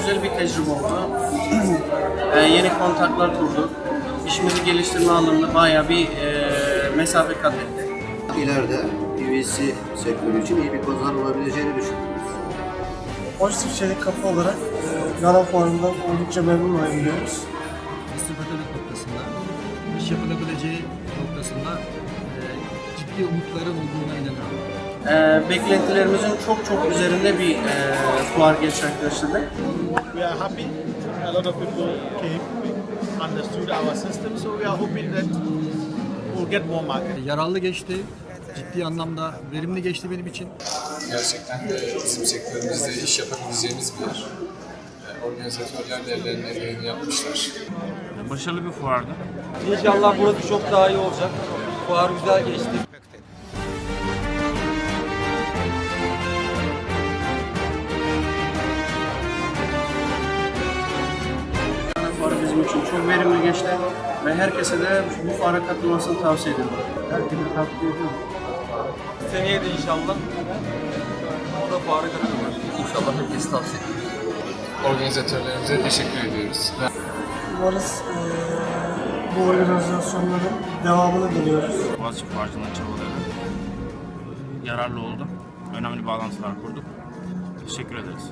güzel bir tecrübe oldu. Yeni kontaklar kurduk. İşimizi geliştirme anlamında bayağı bir mesafe kat ettik. İleride PVC sektörü için iyi bir pazar olabileceğini düşünüyoruz. Pozitif çelik kapı olarak Gana Fuarı'ndan oldukça memnun ayrılıyoruz. Stratejik noktasında, iş yapılabileceği noktasında ciddi umutların olduğuna inanıyorum. Beklentilerimizin çok üzerinde bir fuar gerçekleştirdik. We are happy. A lot of people came, understood our system, so we are hoping that we'll get more market. Yararlı geçti, ciddi anlamda verimli geçti benim için. Gerçekten bizim sektörümüzde iş yapabileceğimiz bir yer. Organizatörler de ellerine geleni yapmışlar. Başarılı bir fuardı. İnşallah burası çok daha iyi olacak. Fuar güzel geçti. Fuarı bizim için çok verimli geçti ve herkese de bu fuara katılmasını tavsiye ediyorum. Herkese tavsiye ediyorum. Seneye de inşallah o da fuara katılır. İnşallah herkes tavsiye ediyor. Organizatörlerimize teşekkür ediyoruz. Umarız bu organizasyonların devamını diliyoruz. Boğaziçi Fuarcı'nın çabaları yararlı oldu. Önemli bağlantılar kurduk. Teşekkür ederiz.